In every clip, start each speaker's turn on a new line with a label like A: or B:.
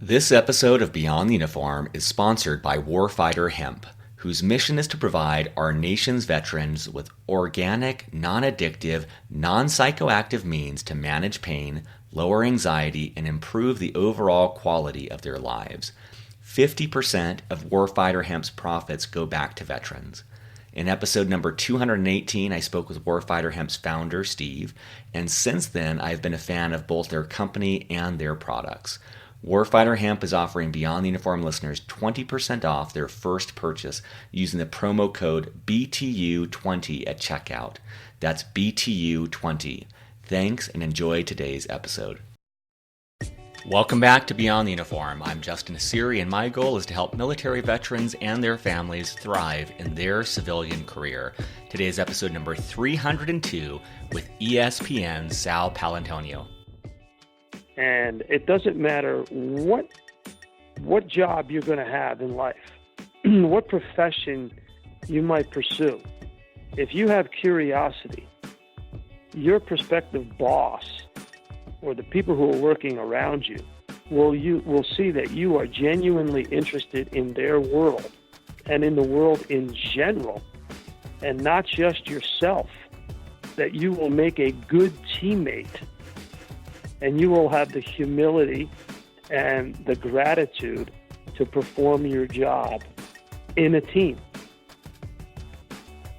A: This episode of Beyond the Uniform is sponsored by Warfighter Hemp, whose mission is to provide our nation's veterans with organic, non-addictive, non-psychoactive means to manage pain, lower anxiety, and improve the overall quality of their lives. 50% of Warfighter Hemp's profits go back to veterans. In episode number 218, I spoke with Warfighter Hemp's founder, Steve, and since then I've been a fan of both their company and their products. Warfighter Hemp is offering Beyond the Uniform listeners 20% off their first purchase using the promo code BTU20 at checkout. That's BTU20. Thanks and enjoy today's episode. Welcome back to Beyond the Uniform. I'm Justin Asiri, and my goal is to help military veterans and their families thrive in their civilian career. Today's episode number 302 with ESPN's Sal Paolantonio.
B: And it doesn't matter what job you're going to have in life, what profession you might pursue. If you have curiosity, your prospective boss or the people who are working around you will see that you are genuinely interested in their world and in the world in general, and not just yourself, that you will make a good teammate. And you will have the humility and the gratitude to perform your job in a team.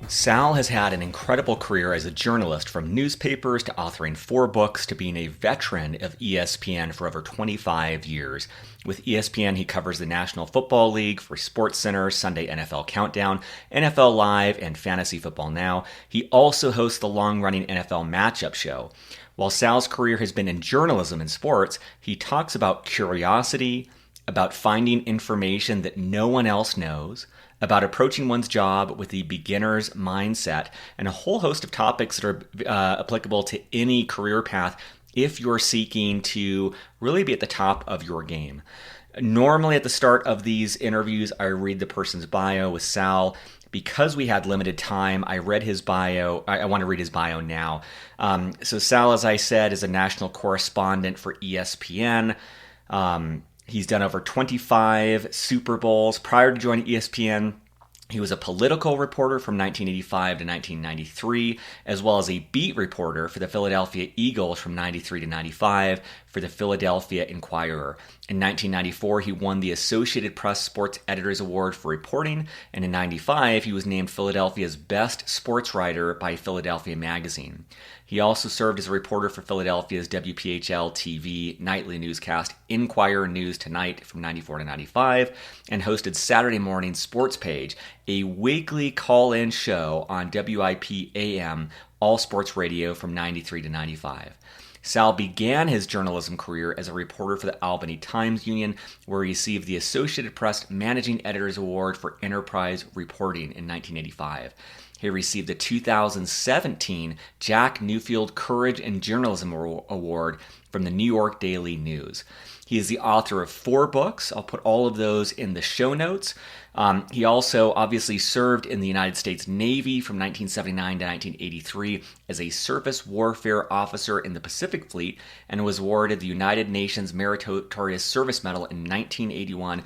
A: Sal has had an incredible career as a journalist, from newspapers to authoring 4 books to being a veteran of ESPN for over 25 years. With ESPN, he covers the National Football League for SportsCenter, Sunday NFL Countdown, NFL Live, and Fantasy Football Now. He also hosts the long-running NFL Matchup Show. While Sal's career has been in journalism and sports, he talks about curiosity, about finding information that no one else knows, about approaching one's job with the beginner's mindset, and a whole host of topics that are applicable to any career path if you're seeking to really be at the top of your game. Normally at the start of these interviews, I read the person's bio. With Sal, because we had limited time, I read his bio. I want to read his bio now. So Sal, as I said, is a national correspondent for ESPN. He's done over 25 Super Bowls. Prior to joining ESPN, he was a political reporter from 1985 to 1993, as well as a beat reporter for the Philadelphia Eagles from 93 to 95 for the Philadelphia Inquirer. In 1994, he won the Associated Press Sports Editors Award for reporting, and in 95, he was named Philadelphia's Best Sportswriter by Philadelphia Magazine. He also served as a reporter for Philadelphia's WPHL-TV nightly newscast Inquirer News Tonight from 94 to 95, and hosted Saturday Morning Sports Page, a weekly call-in show on WIP-AM all sports radio from 93 to 95. Sal began his journalism career as a reporter for the Albany Times Union, where he received the Associated Press Managing Editors Award for Enterprise Reporting in 1985. He received the 2017 Jack Newfield Courage in Journalism Award from the New York Daily News. He is the author of 4 books. I'll put all of those in the show notes. He also obviously served in the United States Navy from 1979 to 1983 as a surface warfare officer in the Pacific Fleet, and was awarded the United Nations Meritorious Service Medal in 1981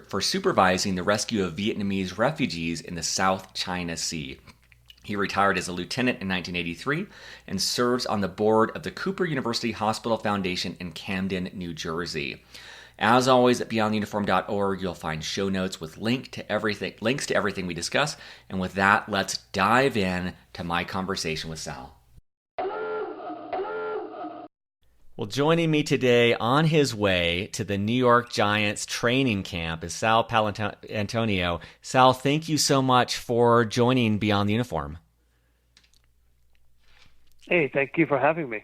A: for supervising the rescue of Vietnamese refugees in the South China Sea. He retired as a lieutenant in 1983 and serves on the board of the Cooper University Hospital Foundation in Camden, New Jersey. As always, at beyondtheuniform.org, you'll find show notes with links to everything we discuss. And with that, let's dive in to my conversation with Sal. Well, joining me today on his way to the New York Giants training camp is Sal Paolantonio. Sal, thank you so much for joining Beyond the Uniform.
B: Hey, thank you for having me.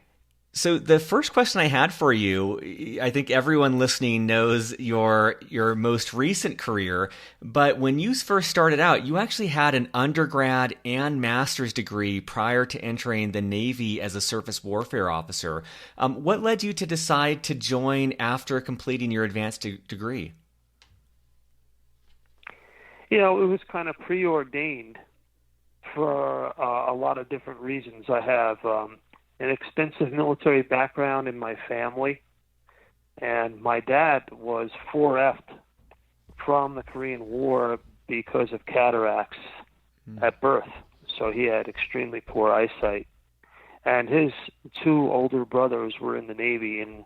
A: So the first question I had for you, I think everyone listening knows your most recent career, but when you first started out, you actually had an undergrad and master's degree prior to entering the Navy as a surface warfare officer. What led you to decide to join after completing your advanced degree?
B: You know, it was kind of preordained for a lot of different reasons. I have an extensive military background in my family. And my dad was 4F'd from the Korean War because of cataracts at birth. So he had extremely poor eyesight. And his two older brothers were in the Navy in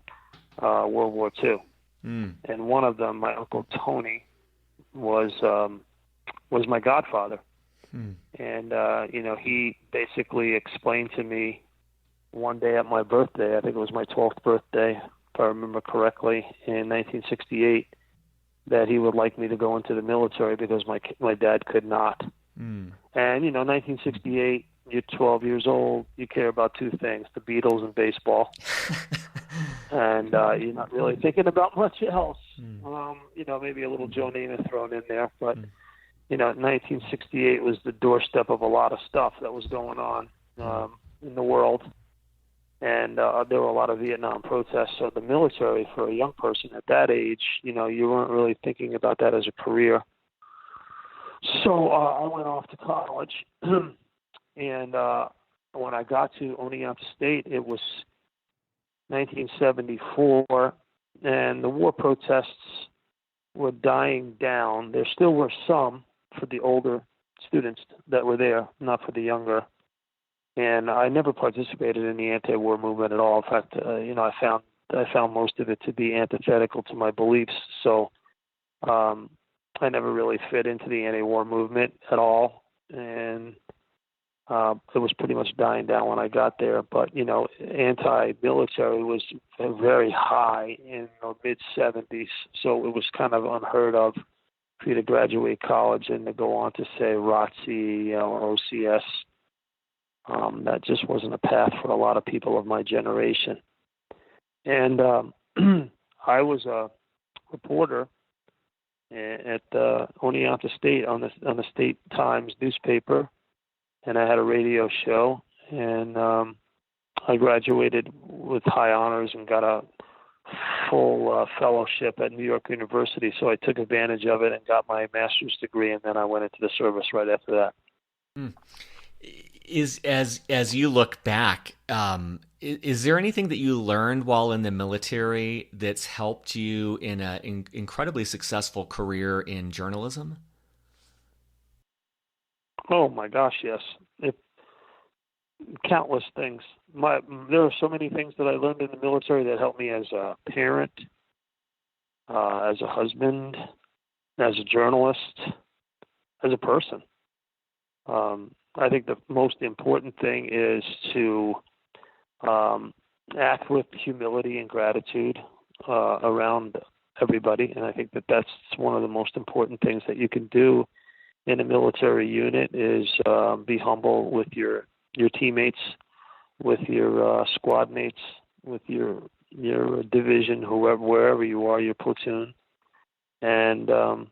B: World War II. And one of them, my Uncle Tony, was my godfather. And, he basically explained to me one day at my birthday, I think it was my 12th birthday, if I remember correctly, in 1968, that he would like me to go into the military because my dad could not. And, 1968, you're 12 years old, you care about two things, the Beatles and baseball. And you're not really thinking about much else. Maybe a little Joe Namath thrown in there. But, 1968 was the doorstep of a lot of stuff that was going on in the world. And there were a lot of Vietnam protests. So the military, for a young person at that age, you weren't really thinking about that as a career. So I went off to college. And when I got to Oneonta State, it was 1974, and the war protests were dying down. There still were some for the older students that were there, not for the younger. And I never participated in the anti-war movement at all. In fact, I found most of it to be antithetical to my beliefs. So I never really fit into the anti-war movement at all. And it was pretty much dying down when I got there. But, anti-military was very high in the mid-'70s. So it was kind of unheard of for you to graduate college and to go on to, say, ROTC or OCS. That just wasn't a path for a lot of people of my generation. And I was a reporter at Oneonta State on the State Times newspaper, and I had a radio show, and I graduated with high honors and got a full fellowship at New York University. So I took advantage of it and got my master's degree, and then I went into the service right after that.
A: As you look back, is there anything that you learned while in the military that's helped you in an incredibly successful career in journalism?
B: Oh my gosh, yes. Countless things. There are so many things that I learned in the military that helped me as a parent, as a husband, as a journalist, as a person. I think the most important thing is to act with humility and gratitude around everybody, and I think that that's one of the most important things that you can do in a military unit is be humble with your teammates, with your squad mates, with your division, wherever you are, your platoon, and to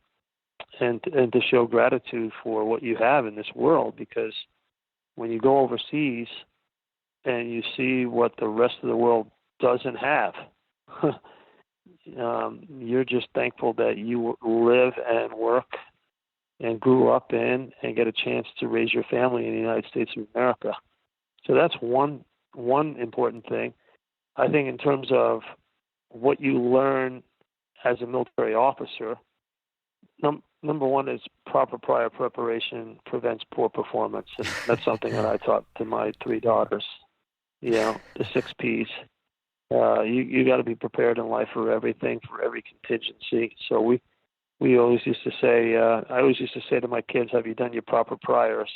B: show gratitude for what you have in this world. Because when you go overseas and you see what the rest of the world doesn't have, you're just thankful that you live and work and grew up in and get a chance to raise your family in the United States of America. So that's one important thing. I think in terms of what you learn as a military officer, number one is proper prior preparation prevents poor performance. And that's something that I taught to my three daughters, the 6 Ps. You got to be prepared in life for everything, for every contingency. So we always used to say, I always used to say to my kids, have you done your proper priors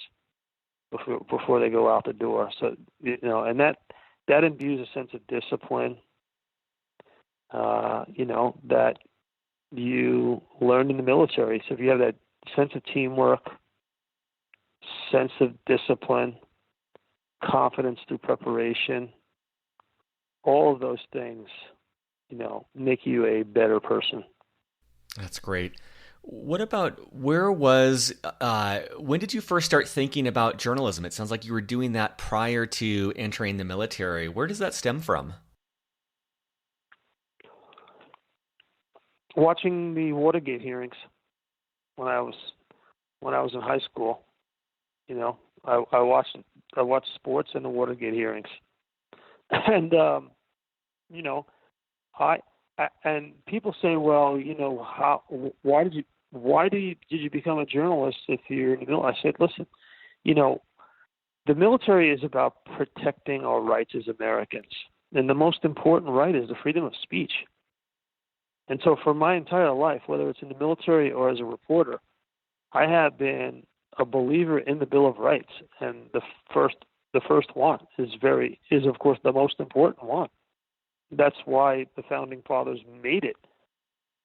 B: before they go out the door? So, and that imbues a sense of discipline, that you learned in the military. So if you have that sense of teamwork, sense of discipline, confidence through preparation, all of those things, make you a better person.
A: That's great. What about when did you first start thinking about journalism? It sounds like you were doing that prior to entering the military. Where does that stem from?
B: Watching the Watergate hearings when I was in high school. I watched sports and the Watergate hearings. And And people say, well, did you become a journalist if you're in the military? I said, listen, the military is about protecting our rights as Americans. And the most important right is the freedom of speech. And so for my entire life, whether it's in the military or as a reporter, I have been a believer in the Bill of Rights. And the first one is of course the most important one. That's why the founding fathers made it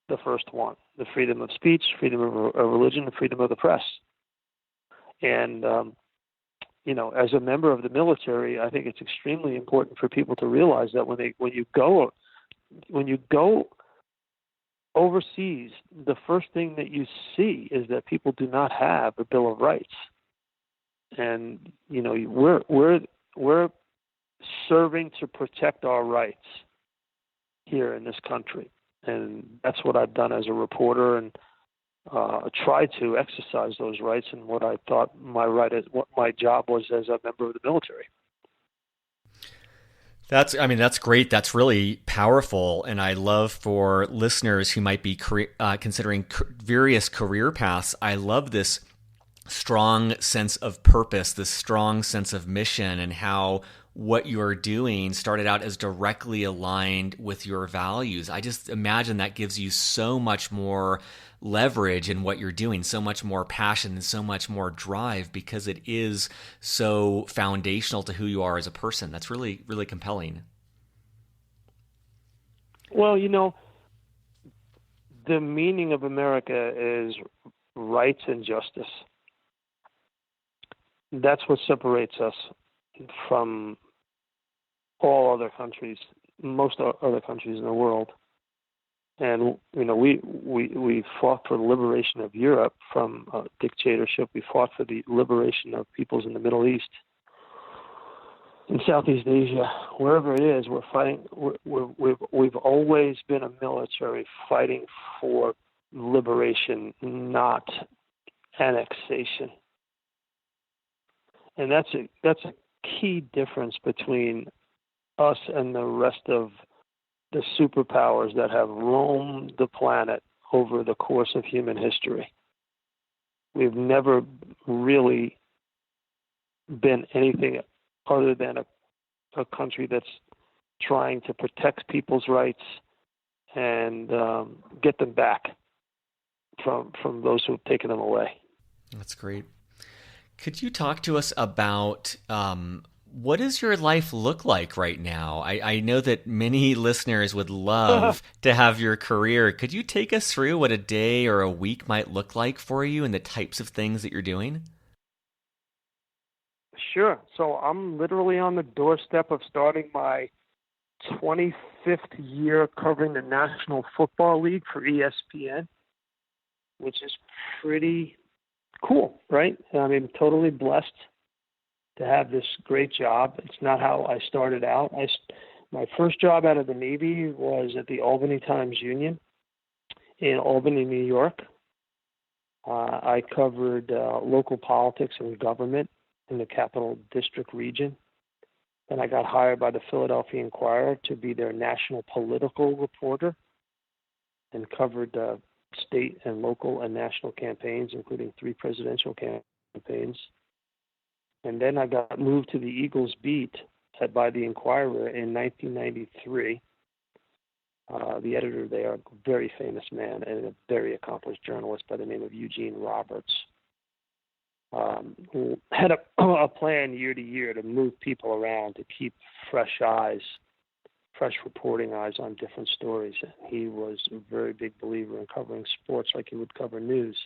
B: the first one: the freedom of speech, freedom of religion, and freedom of the press. And as a member of the military, I think it's extremely important for people to realize that when you go overseas, the first thing that you see is that people do not have a Bill of Rights, and we're serving to protect our rights here in this country, and that's what I've done as a reporter, and try to exercise those rights and what I thought what my job was as a member of the military.
A: That's great. That's really powerful. And I love for listeners who might be considering various career paths, I love this strong sense of purpose, this strong sense of mission, and how what you're doing started out as directly aligned with your values. I just imagine that gives you so much more leverage in what you're doing, so much more passion and so much more drive, because it is so foundational to who you are as a person. That's really, really compelling.
B: Well, the meaning of America is rights and justice. That's what separates us from all other countries, most other countries in the world. And we fought for the liberation of Europe from dictatorship. We fought for the liberation of peoples in the Middle East, in Southeast Asia, wherever it is. We're fighting. We've always been a military fighting for liberation, not annexation. And that's a key difference between us and the rest of the superpowers that have roamed the planet over the course of human history. We've never really been anything other than a country that's trying to protect people's rights and get them back from those who have taken them away.
A: That's great. Could you talk to us about what does your life look like right now? I know that many listeners would love to have your career. Could you take us through what a day or a week might look like for you and the types of things that you're doing?
B: Sure. So I'm literally on the doorstep of starting my 25th year covering the National Football League for ESPN, which is pretty cool, right? Totally blessed to have this great job. It's not how I started out. My first job out of the Navy was at the Albany Times Union in Albany, New York. I covered local politics and government in the Capital District region. Then I got hired by the Philadelphia Inquirer to be their national political reporter and covered state and local and national campaigns, including 3 presidential campaigns. And then I got moved to the Eagles beat by the Inquirer in 1993. The editor there, a very famous man and a very accomplished journalist by the name of Eugene Roberts, had a plan year to year to move people around, to keep fresh reporting eyes on different stories. He was a very big believer in covering sports like he would cover news.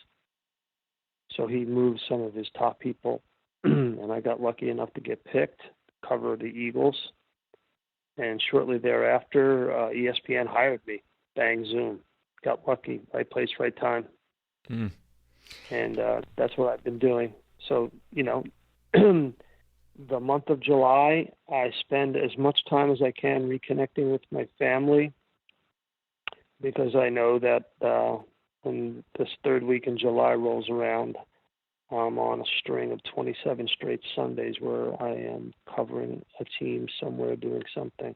B: So he moved some of his top people, and I got lucky enough to get picked to cover the Eagles. And shortly thereafter, ESPN hired me. Bang, zoom. Got lucky. Right place, right time. Mm. And that's what I've been doing. So, the month of July, I spend as much time as I can reconnecting with my family, because I know that when this third week in July rolls around, I'm on a string of 27 straight Sundays where I am covering a team somewhere doing something.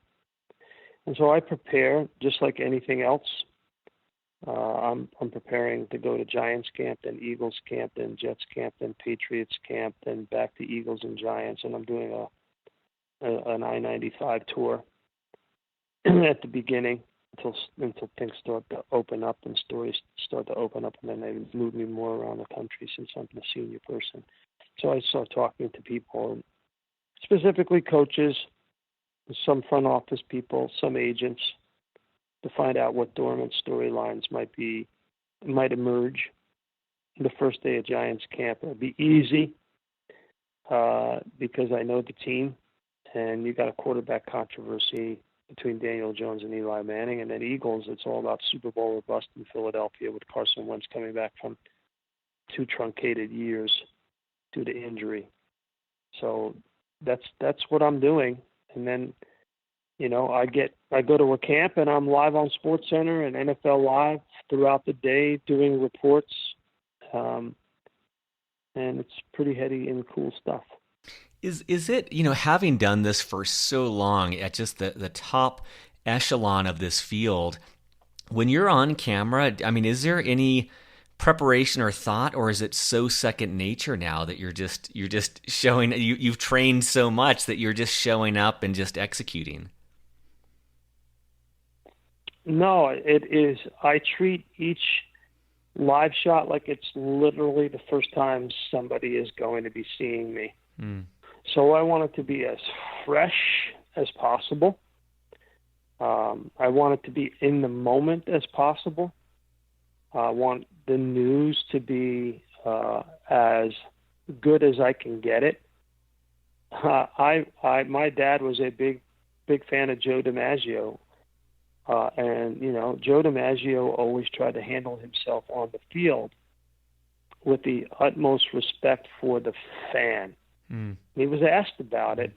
B: And so I prepare just like anything else. I'm preparing to go to Giants camp, then Eagles camp, then Jets camp, then Patriots camp, then back to Eagles and Giants, and I'm doing an I-95 tour at the beginning until things start to open up and stories start to open up, and then they move me more around the country since I'm a senior person. So I start talking to people, specifically coaches, some front office people, some agents, to find out what dormant storylines might emerge. The first day of Giants camp will be easy because I know the team, and you got a quarterback controversy between Daniel Jones and Eli Manning. And then Eagles, it's all about Super Bowl or bust in Philadelphia with Carson Wentz coming back from 2 truncated years due to injury. So that's what I'm doing. And then, I go to a camp and I'm live on SportsCenter and NFL Live throughout the day doing reports. And it's pretty heady and cool stuff.
A: Is it, having done this for so long at just the top echelon of this field, when you're on camera, is there any preparation or thought, or is it so second nature now that you're just showing, you've trained so much that you're just showing up and just executing?
B: No, it is. I treat each live shot like it's literally the first time somebody is going to be seeing me. So I want it to be as fresh as possible. I want it to be in the moment as possible. I want the news to be as good as I can get it. My dad was a big fan of Joe DiMaggio. And Joe DiMaggio always tried to handle himself on the field with the utmost respect for the fan. He was asked about it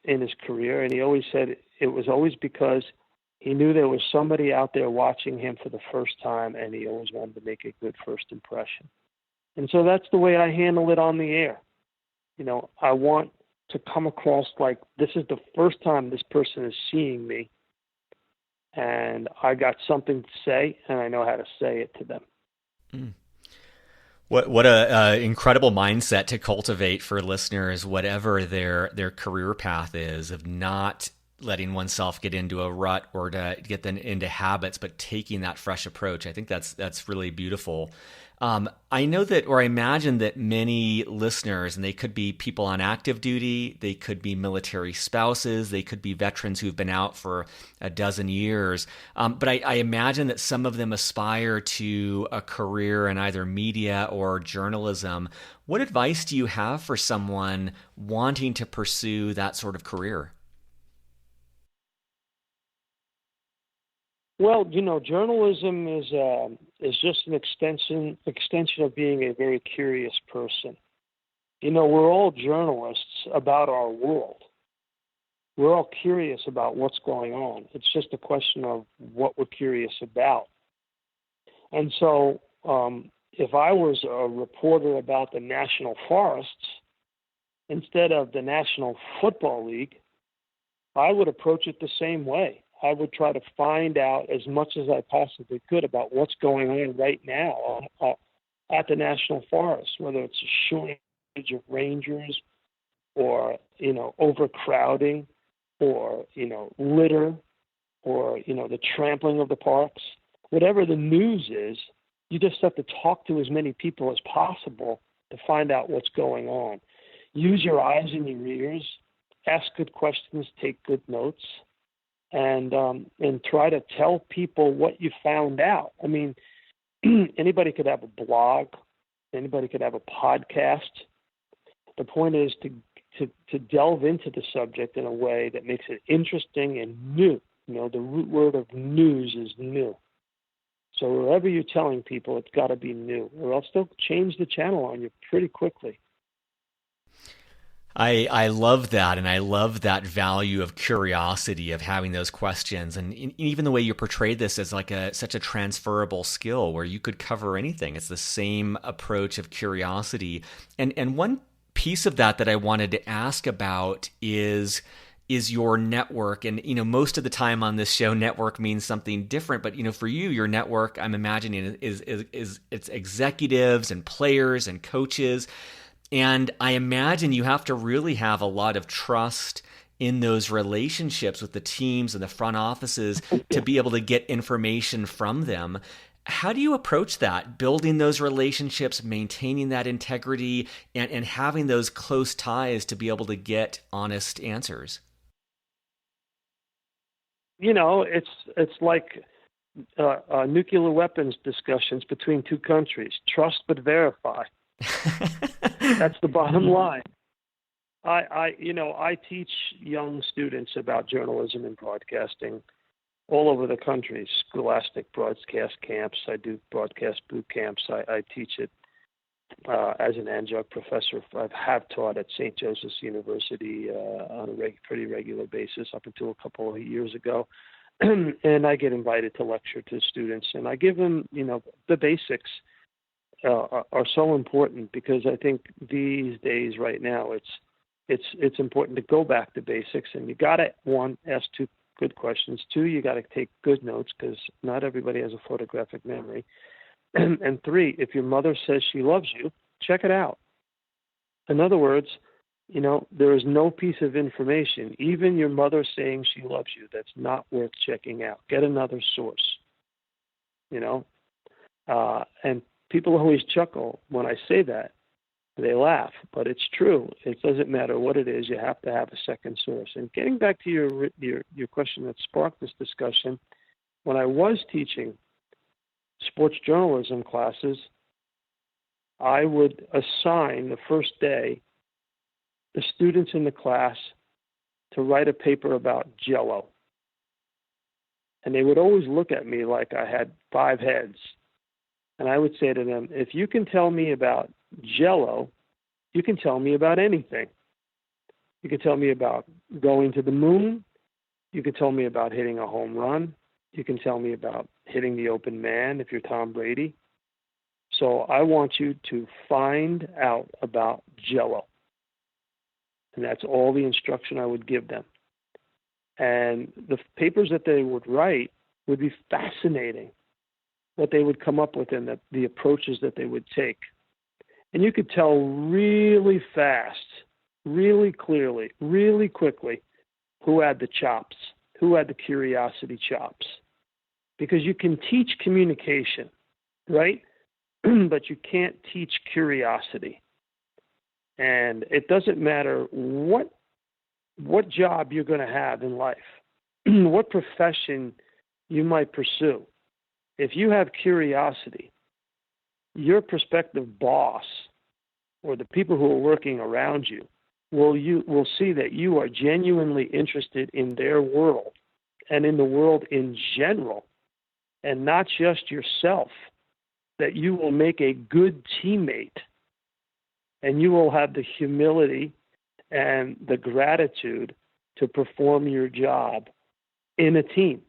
B: in his career, and he always said it was always because he knew there was somebody out there watching him for the first time, and he always wanted to make a good first impression. And so that's the way I handle it on the air. I want to come across like this is the first time this person is seeing me, and I got something to say, and I know how to say it to them.
A: What a incredible mindset to cultivate for listeners, whatever their career path is, of not letting oneself get into a rut or to get them into habits, but taking that fresh approach. I think that's really beautiful. I know that, or I imagine that many listeners, and they could be people on active duty, they could be military spouses, they could be veterans who've been out for a dozen years. But I imagine that some of them aspire to a career in either media or journalism. What advice do you have for someone wanting to pursue that sort of career?
B: Well, journalism is just an extension of being a very curious person. We're all journalists about our world. We're all curious about what's going on. It's just a question of what we're curious about. And so, if I was a reporter about the National Forests instead of the National Football League, I would approach it the same way. I would try to find out as much as I possibly could about what's going on right now at the National Forest, whether it's a shortage of rangers or, overcrowding or, litter or, the trampling of the parks. Whatever the news is, you just have to talk to as many people as possible to find out what's going on. Use your eyes and your ears, ask good questions, take good notes. And try to tell people what you found out. Anybody could have a blog, anybody could have a podcast. The point is to delve into the subject in a way that makes it interesting and new. The root word of news is new. So wherever you're telling people, it's got to be new, or else they'll change the channel on you pretty quickly.
A: I love that, and I love that value of curiosity, of having those questions, and even the way you portrayed this as like such a transferable skill where you could cover anything. It's the same approach of curiosity. And one piece of that I wanted to ask about is is your network. And, most of the time on this show, network means something different. But, for you, your network, I'm imagining, is it's executives and players and coaches. And I imagine you have to really have a lot of trust in those relationships with the teams and the front offices to be able to get information from them. How do you approach that, building those relationships, maintaining that integrity, and having those close ties to be able to get honest answers?
B: It's like nuclear weapons discussions between two countries. Trust but verify. That's the bottom line. I teach young students about journalism and broadcasting all over the country, scholastic broadcast camps. I do broadcast boot camps. I teach it as an adjunct professor. I have taught at St. Joseph's University on a pretty regular basis up until a couple of years ago. And I get invited to lecture to students, and I give them, the basics are so important, because I think these days right now it's important to go back to basics, and you got to, one, ask two good questions. Two, you got to take good notes, because not everybody has a photographic memory. And three, if your mother says she loves you, check it out. In other words, there is no piece of information, even your mother saying she loves you, that's not worth checking out. Get another source, and people always chuckle when I say that. They laugh, but it's true. It doesn't matter what it is. You have to have a second source. And getting back to your question that sparked this discussion, when I was teaching sports journalism classes, I would assign the first day the students in the class to write a paper about Jell-O. And they would always look at me like I had 5 heads. And I would say to them, if you can tell me about Jell-O, you can tell me about anything. You can tell me about going to the moon. You can tell me about hitting a home run. You can tell me about hitting the open man if you're Tom Brady. So I want you to find out about Jell-O. And that's all the instruction I would give them. And the papers that they would write would be fascinating, what they would come up with and the approaches that they would take. And you could tell really fast, really clearly, really quickly who had the chops, who had the curiosity chops. Because you can teach communication, right? But you can't teach curiosity. And it doesn't matter what job you're going to have in life, what profession you might pursue. If you have curiosity, your prospective boss or the people who are working around you will see that you are genuinely interested in their world and in the world in general, and not just yourself, that you will make a good teammate, and you will have the humility and the gratitude to perform your job in a team.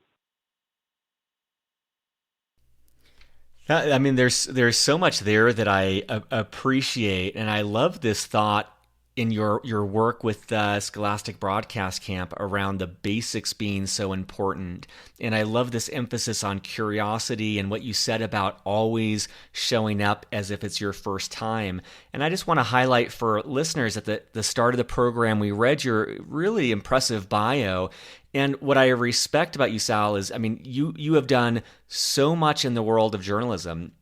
A: I mean, there's so much there that I appreciate, and I love this thought in your work with Scholastic Broadcast Camp around the basics being so important. And I love this emphasis on curiosity and what you said about always showing up as if it's your first time. And I just want to highlight for listeners at the start of the program, we read your really impressive bio. And what I respect about you, Sal, is, I mean, you have done so much in the world of journalism.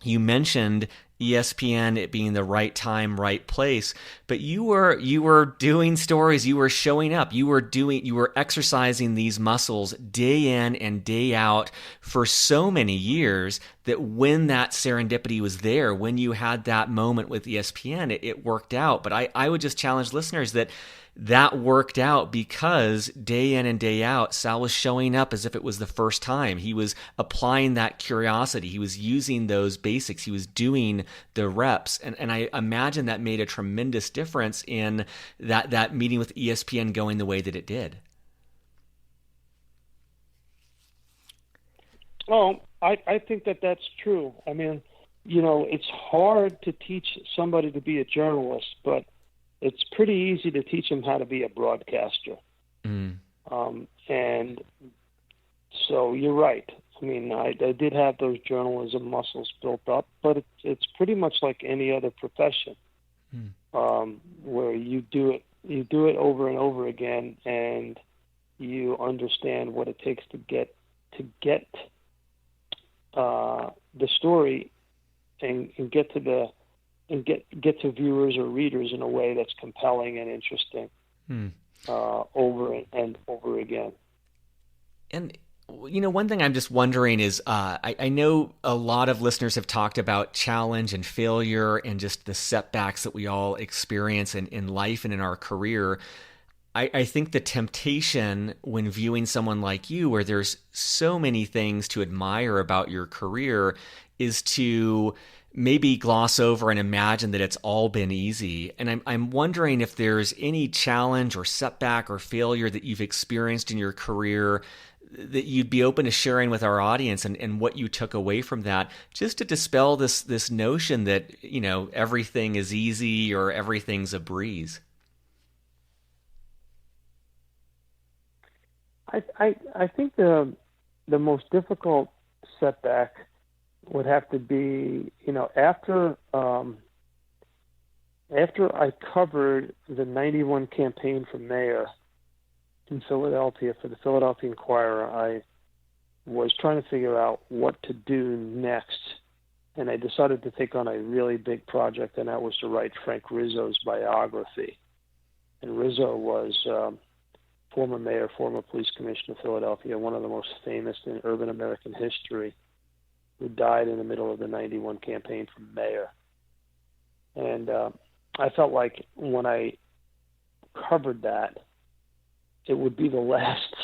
A: You mentioned ESPN, it being the right time, right place, but you were doing stories, you were showing up, you were exercising these muscles day in and day out for so many years that when that serendipity was there, when you had that moment with ESPN, it worked out. But I would just challenge listeners that worked out because day in and day out, Sal was showing up as if it was the first time. He was applying that curiosity. He was using those basics. He was doing the reps. And I imagine that made a tremendous difference in that meeting with ESPN going the way that it did.
B: Well, I think that's true. I mean, it's hard to teach somebody to be a journalist, but it's pretty easy to teach them how to be a broadcaster. And so you're right. I mean, I did have those journalism muscles built up, but it's pretty much like any other profession, where you do it over and over again, and you understand what it takes to get the story and get to viewers or readers in a way that's compelling and interesting over and over again.
A: And one thing I'm just wondering is, I know a lot of listeners have talked about challenge and failure and just the setbacks that we all experience in life and in our career. I think the temptation when viewing someone like you, where there's so many things to admire about your career, is to maybe gloss over and imagine that it's all been easy. And I'm wondering if there's any challenge or setback or failure that you've experienced in your career that you'd be open to sharing with our audience, and what you took away from that, just to dispel this notion that, everything is easy or everything's a breeze.
B: I think the most difficult setback would have to be, after I covered the 91 campaign for mayor in Philadelphia for the Philadelphia Inquirer, I was trying to figure out what to do next, and I decided to take on a really big project, and that was to write Frank Rizzo's biography. And Rizzo was former mayor, former police commissioner of Philadelphia, one of the most famous in urban American history, who died in the middle of the 91 campaign for mayor. And I felt like when I covered that, it would be the last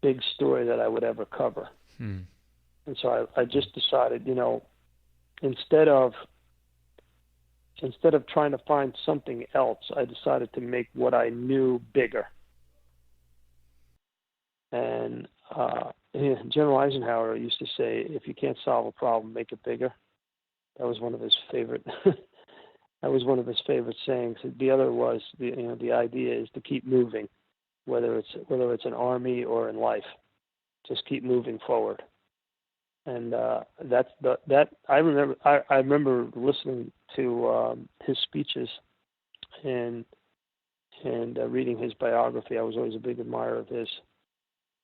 B: big story that I would ever cover. And so I just decided, instead of trying to find something else, I decided to make what I knew bigger. And General Eisenhower used to say, if you can't solve a problem, make it bigger. That was one of his favorite sayings. The other was the idea is to keep moving, whether it's an army or in life. Just keep moving forward. And I remember listening to his speeches and reading his biography. I was always a big admirer of his.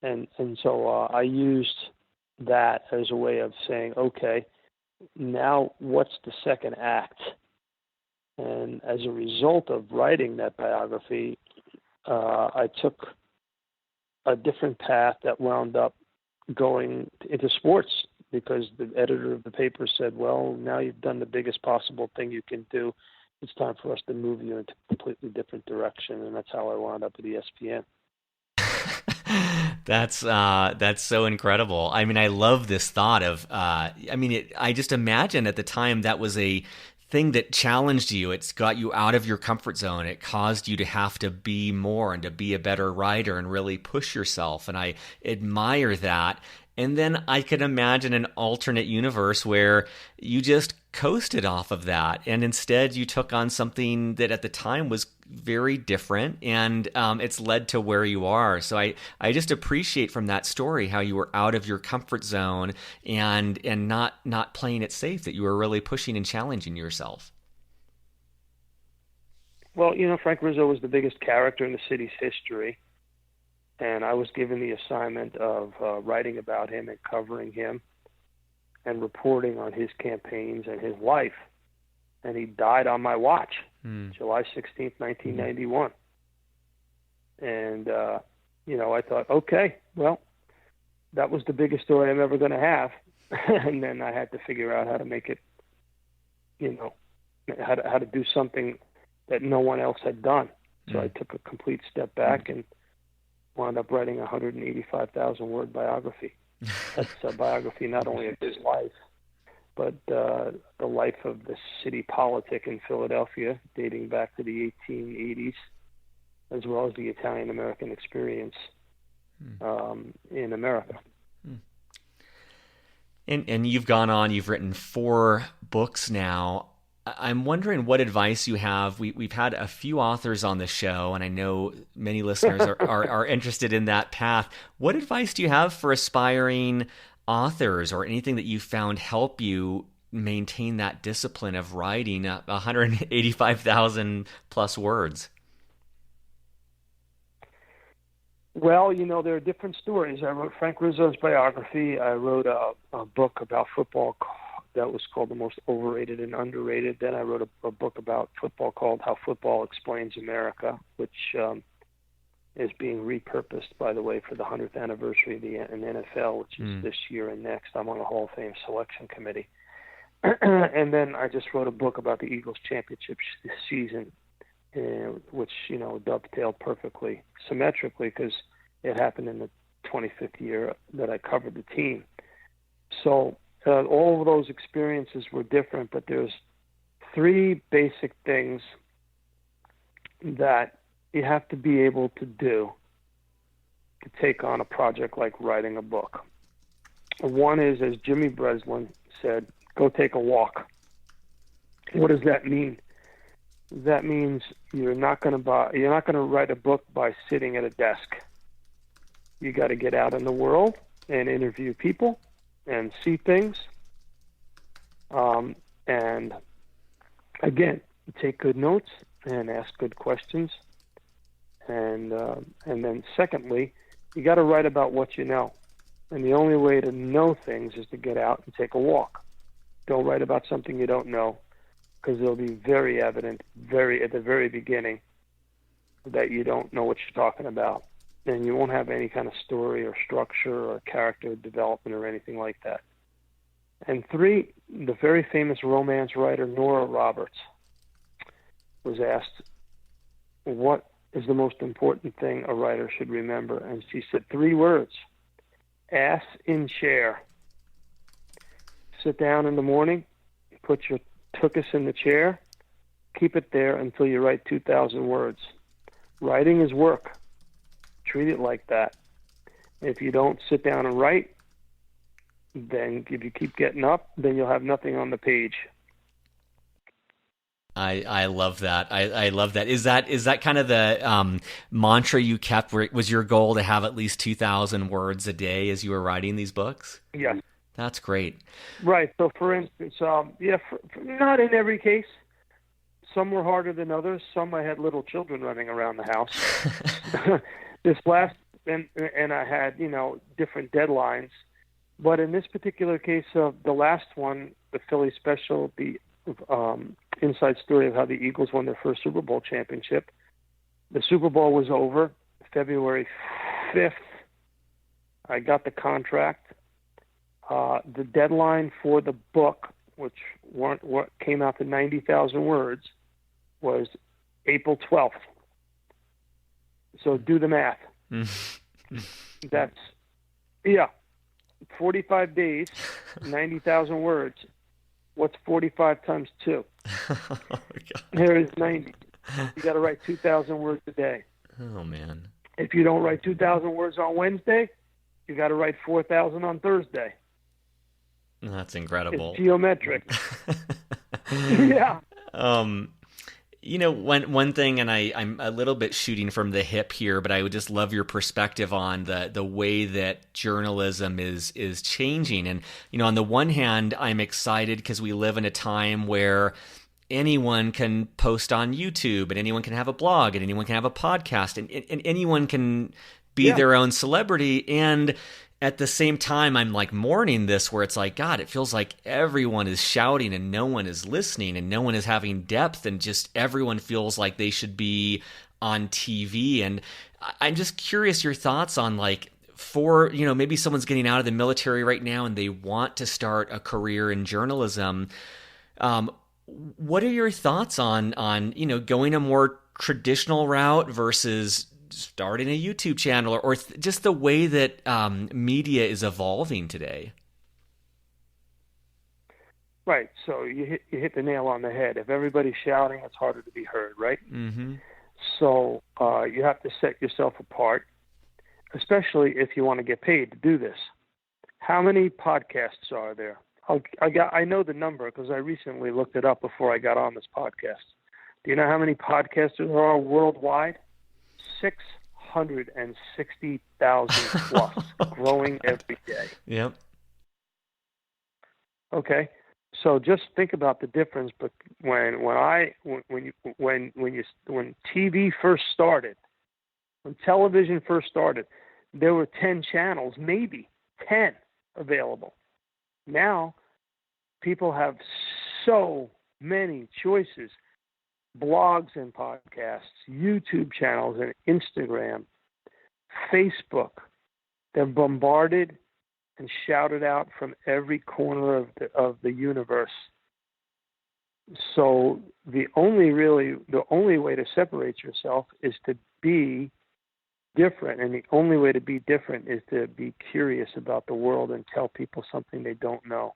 B: And so I used that as a way of saying, okay, now what's the second act? And as a result of writing that biography, I took a different path that wound up going into sports, because the editor of the paper said, well, now you've done the biggest possible thing you can do. It's time for us to move you into a completely different direction. And that's how I wound up at ESPN.
A: That's so incredible. I mean, I love this thought of, I just imagine at the time that was a thing that challenged you. It's got you out of your comfort zone. It caused you to have to be more and to be a better writer and really push yourself. And I admire that. And then I could imagine an alternate universe where you just coasted off of that, and instead you took on something that at the time was very different, and it's led to where you are. So I just appreciate from that story how you were out of your comfort zone and not playing it safe, that you were really pushing and challenging yourself.
B: Well, Frank Rizzo was the biggest character in the city's history. And I was given the assignment of writing about him and covering him and reporting on his campaigns and his life. And he died on my watch, July 16th, 1991. And, I thought, okay, well, that was the biggest story I'm ever going to have. And then I had to figure out how to make it, how to do something that no one else had done. So I took a complete step back and wound up writing a 185,000-word biography. That's a biography not only of his life, but the life of the city politic in Philadelphia, dating back to the 1880s, as well as the Italian-American experience in America.
A: And you've gone on, you've written 4 books now. I'm wondering what advice you have. We've had a few authors on the show, and I know many listeners are interested in that path. What advice do you have for aspiring authors, or anything that you found help you maintain that discipline of writing 185,000 plus words?
B: Well, there are different stories. I wrote Frank Rizzo's biography. I wrote a book about football that was called The Most Overrated and Underrated. Then I wrote a book about football called How Football Explains America, which is being repurposed, by the way, for the 100th anniversary of the NFL, which is this year and next. I'm on the Hall of Fame selection committee. And then I just wrote a book about the Eagles championship this season, which, dovetailed perfectly, symmetrically, because it happened in the 25th year that I covered the team. So all of those experiences were different, but there's three basic things that you have to be able to do to take on a project like writing a book. One is, as Jimmy Breslin said, go take a walk. What does that mean? That means you're not going to write a book by sitting at a desk. You got to get out in the world and interview people and see things. And again, take good notes and ask good questions. And then secondly, you got to write about what you know. And the only way to know things is to get out and take a walk. Don't write about something you don't know, because it'll be very evident at the very beginning that you don't know what you're talking about. And you won't have any kind of story or structure or character development or anything like that. And three, the very famous romance writer Nora Roberts was asked, what is the most important thing a writer should remember? And she said 3 words: ass in chair. Sit down in the morning, put your tuchus in the chair, keep it there until you write 2,000 words. Writing is work. Treat it like that. If you don't sit down and write, then if you keep getting up, then you'll have nothing on the page.
A: I love that. I love that. Is that kind of the mantra you kept? Was your goal to have at least 2,000 words a day as you were writing these books?
B: Yes.
A: That's great.
B: Right. So, for instance, not in every case. Some were harder than others. Some I had little children running around the house. This last, and I had, different deadlines. But in this particular case, the last one, the Philly special, the inside story of how the Eagles won their first Super Bowl championship. The Super Bowl was over February 5th. I got the contract. The deadline for the book, which came out to 90,000 words, was April 12th. So do the math. That's, 45 days, 90,000 words. What's 45 times 2? Oh, there is 90. You got to write 2,000 words a day.
A: Oh, man.
B: If you don't write 2,000 words on Wednesday, you got to write 4,000 on Thursday.
A: That's incredible.
B: It's geometric. Yeah.
A: One thing, and I'm a little bit shooting from the hip here, but I would just love your perspective on the way that journalism is changing. And, on the one hand, I'm excited because we live in a time where anyone can post on YouTube, and anyone can have a blog, and anyone can have a podcast, and anyone can be their own celebrity. And at the same time, I'm like mourning this, where it's like, God, it feels like everyone is shouting and no one is listening and no one is having depth, and just everyone feels like they should be on TV. And I'm just curious your thoughts on, like, for, maybe someone's getting out of the military right now and they want to start a career in journalism. What are your thoughts on going a more traditional route versus starting a YouTube channel, or just the way that media is evolving today?
B: Right. So you hit the nail on the head. If everybody's shouting, it's harder to be heard, right? Mm-hmm. So you have to set yourself apart, especially if you want to get paid to do this. How many podcasts are there? I know the number because I recently looked it up before I got on this podcast. Do you know how many podcasters there are worldwide? 660,000 plus, growing every day.
A: Yep.
B: Okay, so just think about the difference. But when TV first started, when television first started, there were 10 channels, maybe 10 available. Now, people have so many choices. Blogs and podcasts, YouTube channels and Instagram, Facebook. They're bombarded and shouted out from every corner of the universe. So the only way to separate yourself is to be different, and the only way to be different is to be curious about the world and tell people something they don't know.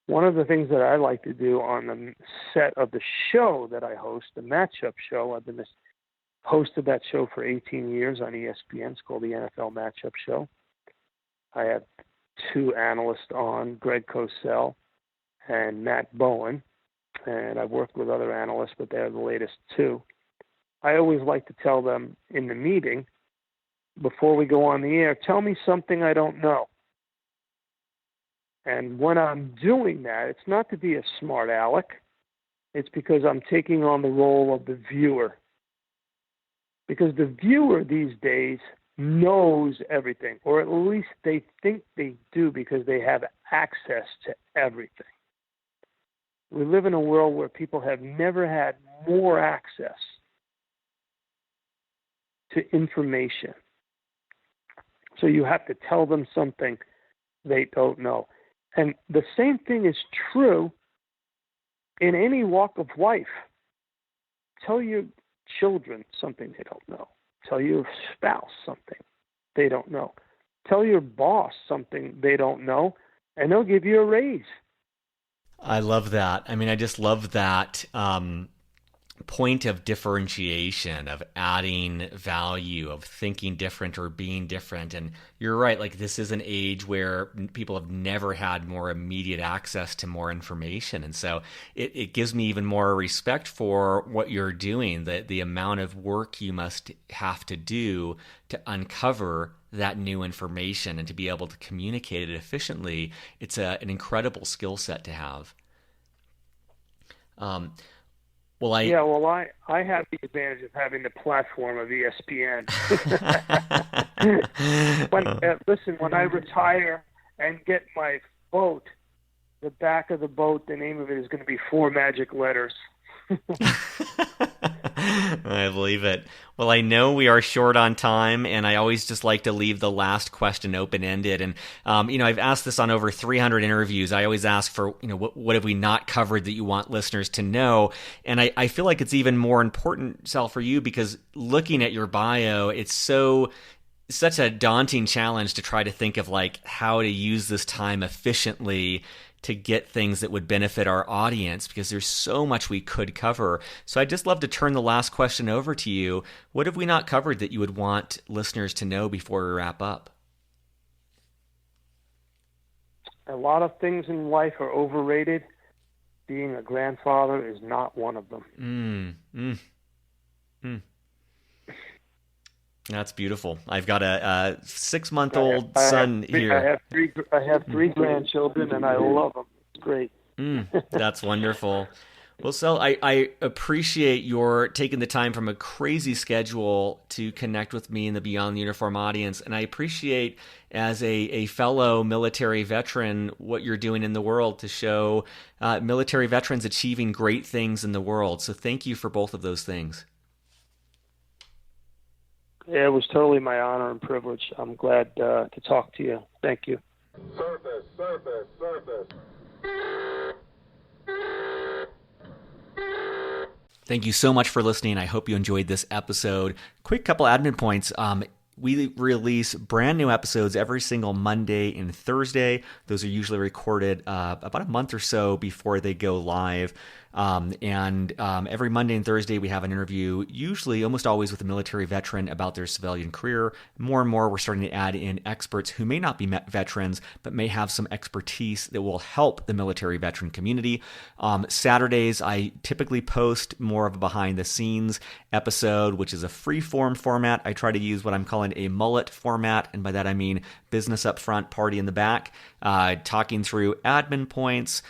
B: One of the things that I like to do on the set of the show that I host, the matchup show, I've been the host of that show for 18 years on ESPN. It's called the NFL Matchup Show. I have 2 analysts on, Greg Cosell and Matt Bowen, and I've worked with other analysts, but they're the latest 2. I always like to tell them in the meeting, before we go on the air, tell me something I don't know. And when I'm doing that, it's not to be a smart aleck. It's because I'm taking on the role of the viewer. Because the viewer these days knows everything, or at least they think they do because they have access to everything. We live in a world where people have never had more access to information. So you have to tell them something they don't know. And the same thing is true in any walk of life. Tell your children something they don't know. Tell your spouse something they don't know. Tell your boss something they don't know, and they'll give you a raise.
A: I love that. I mean, I just love that point of differentiation, of adding value, of thinking different or being different. And you're right, like this is an age where people have never had more immediate access to more information. And so it gives me even more respect for what you're doing, the amount of work you must have to do to uncover that new information and to be able to communicate it efficiently. It's an incredible skill set to have. I have the advantage of having the platform of ESPN. When I retire and get my boat, the back of the boat, the name of it is going to be 4 magic letters. I believe it. Well, I know we are short on time, and I always just like to leave the last question open-ended. And, I've asked this on over 300 interviews. I always ask for, what have we not covered that you want listeners to know? And I feel like it's even more important, Sal, for you, because looking at your bio, it's such a daunting challenge to try to think of like how to use this time efficiently to get things that would benefit our audience, because there's so much we could cover. So I'd just love to turn the last question over to you. What have we not covered that you would want listeners to know before we wrap up?
B: A lot of things in life are overrated. Being a grandfather is not one of them.
A: That's beautiful. I've got a 6-month-old son here.
B: I have 3 grandchildren, and I love them. It's great.
A: That's wonderful. Well, Sal, I appreciate your taking the time from a crazy schedule to connect with me and the Beyond the Uniform audience, and I appreciate, as a fellow military veteran, what you're doing in the world to show military veterans achieving great things in the world. So thank you for both of those things.
B: Yeah, it was totally my honor and privilege. I'm glad to talk to you. Thank you.
C: Surface.
A: Thank you so much for listening. I hope you enjoyed this episode. Quick couple admin points. We release brand new episodes every single Monday and Thursday. Those are usually recorded about a month or so before they go live. Every Monday and Thursday, we have an interview, usually almost always with a military veteran about their civilian career. More and more, we're starting to add in experts who may not be veterans, but may have some expertise that will help the military veteran community. Saturdays, I typically post more of a behind-the-scenes episode, which is a free-form format. I try to use what I'm calling a mullet format, and by that I mean business up front, party in the back, talking through admin points,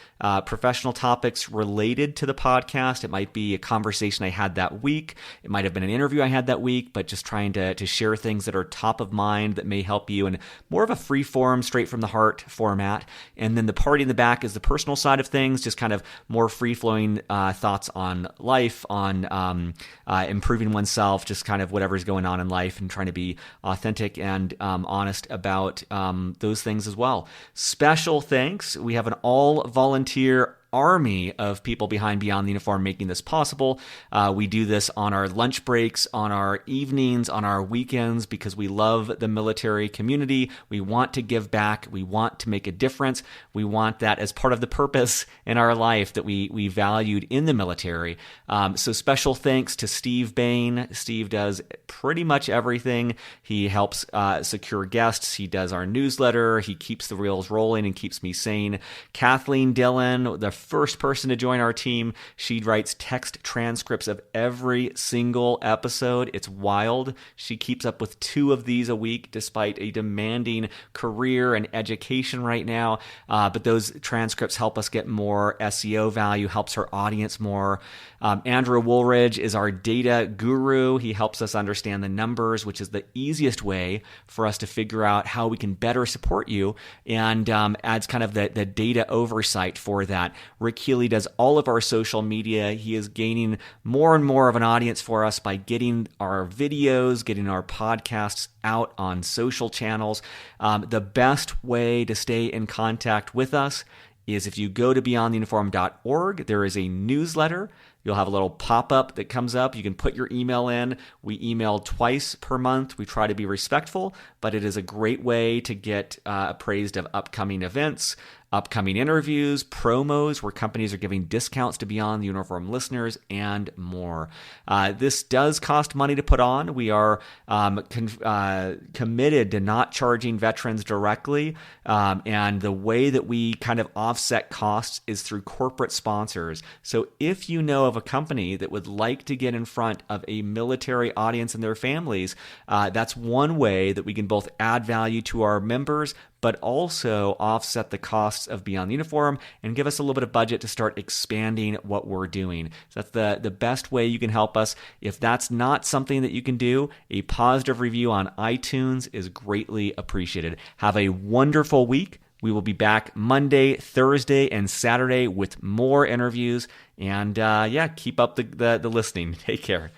A: professional topics related to the podcast. It might be a conversation I had that week. It might have been an interview I had that week, but just trying to share things that are top of mind that may help you in more of a free form, straight from the heart format. And then the party in the back is the personal side of things, just kind of more free-flowing thoughts on life, on improving oneself, just kind of whatever's going on in life, and trying to be authentic and honest about those things as well. Special thanks. We have an all-volunteer army of people behind Beyond the Uniform making this possible. We do this on our lunch breaks, on our evenings, on our weekends, because we love the military community. We want to give back. We want to make a difference. We want that as part of the purpose in our life that we valued in the military. So special thanks to Steve Bain. Steve does pretty much everything. He helps secure guests. He does our newsletter. He keeps the reels rolling and keeps me sane. Kathleen Dillon, the first person to join our team. She writes text transcripts of every single episode. It's wild. She keeps up with 2 of these a week despite a demanding career and education right now. But those transcripts help us get more SEO value, helps her audience more. Andrew Woolridge is our data guru. He helps us understand the numbers, which is the easiest way for us to figure out how we can better support you, and adds kind of the data oversight for that. Rick Healy does all of our social media. He is gaining more and more of an audience for us by getting our videos, getting our podcasts out on social channels. The best way to stay in contact with us is if you go to beyondtheuniform.org, there is a newsletter. You'll have a little pop-up that comes up. You can put your email in. We email twice per month. We try to be respectful, but it is a great way to get appraised of upcoming events, upcoming interviews, promos where companies are giving discounts to Beyond the Uniform listeners, and more. This does cost money to put on. We are committed to not charging veterans directly, and the way that we kind of offset costs is through corporate sponsors. So if you know of a company that would like to get in front of a military audience and their families, that's one way that we can both add value to our members, but also offset the costs of Beyond the Uniform and give us a little bit of budget to start expanding what we're doing. So that's the best way you can help us. If that's not something that you can do, a positive review on iTunes is greatly appreciated. Have a wonderful week. We will be back Monday, Thursday, and Saturday with more interviews. And keep up the listening. Take care.